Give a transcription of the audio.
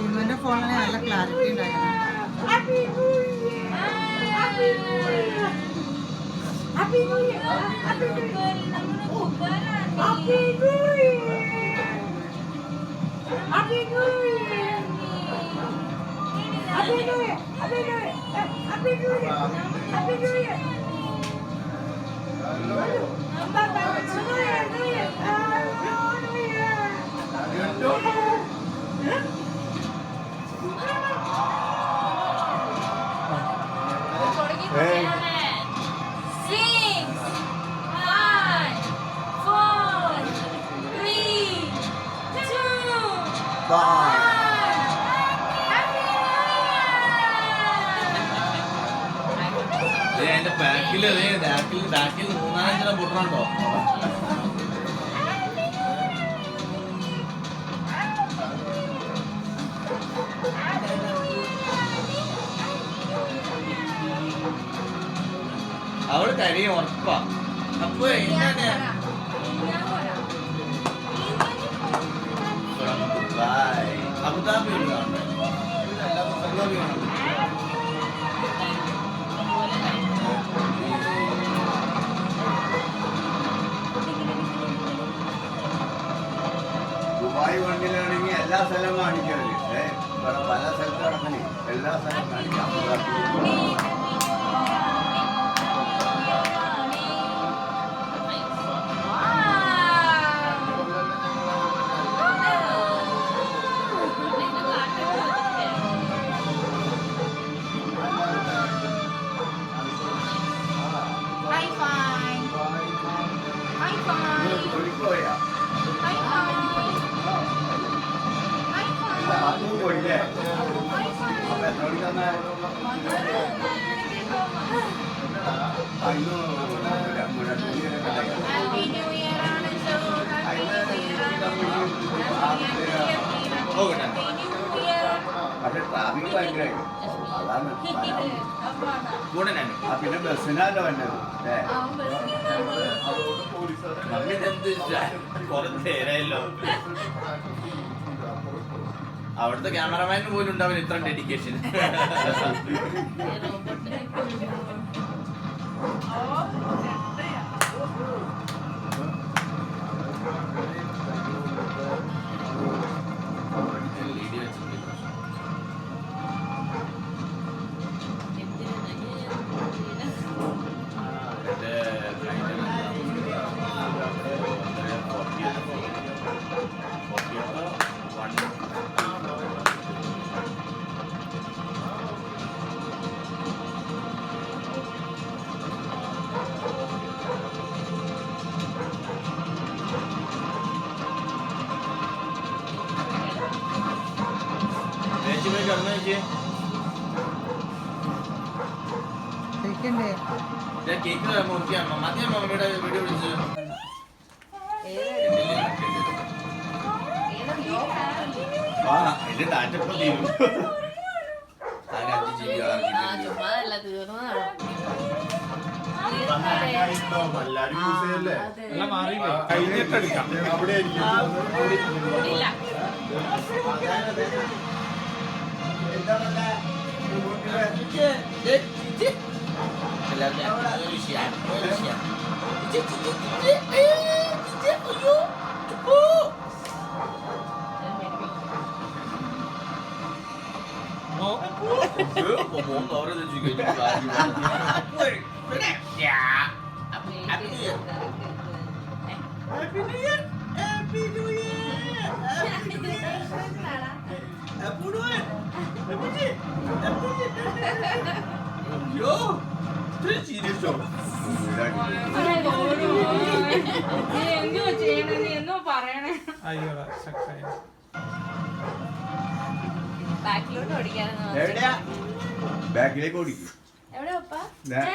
ഇവന്റെ ഫോണിന് നല്ല ക്ലാരിറ്റി ഉണ്ടായിരുന്നു. എന്റെ ബാക്കിൽ മൂന്നാലഞ്ചെണ്ണം പൊട്ടണുണ്ടോ? അവള് കരയും ഉറപ്പാ. അപ്പൊ അബുദാബി ദുബായ് വണ്ടിയിലാണെങ്കിൽ എല്ലാ സ്ഥലവും കാണിക്കാറില്ല. പല സ്ഥലത്ത് നടക്കണേ എല്ലാ സ്ഥലവും കാണിക്കാം. പക്ഷെ ട്രാഫിക് ഭയങ്കരമായിരുന്നു. അതാണ് പിന്നെ ബസ്സിനല്ലോ വന്നത്. അവിടുത്തെ ക്യാമറമാന് പോലും ഉണ്ടാവും ഇത്ര ഡെഡിക്കേഷൻ. കേക്ക് മുറിക്കാം. മതിയോ മമ്മിയുടെ വീഡിയോ വിളിച്ച് എന്റെ ഡാറ്റപ്പം തീരും. ബാക്കിലോട്ട് ഓടിക്കാനൊന്നും ബാക്കിലേക്ക് ഓടിക്കും എവിടെ പപ്പാ? ഞാൻ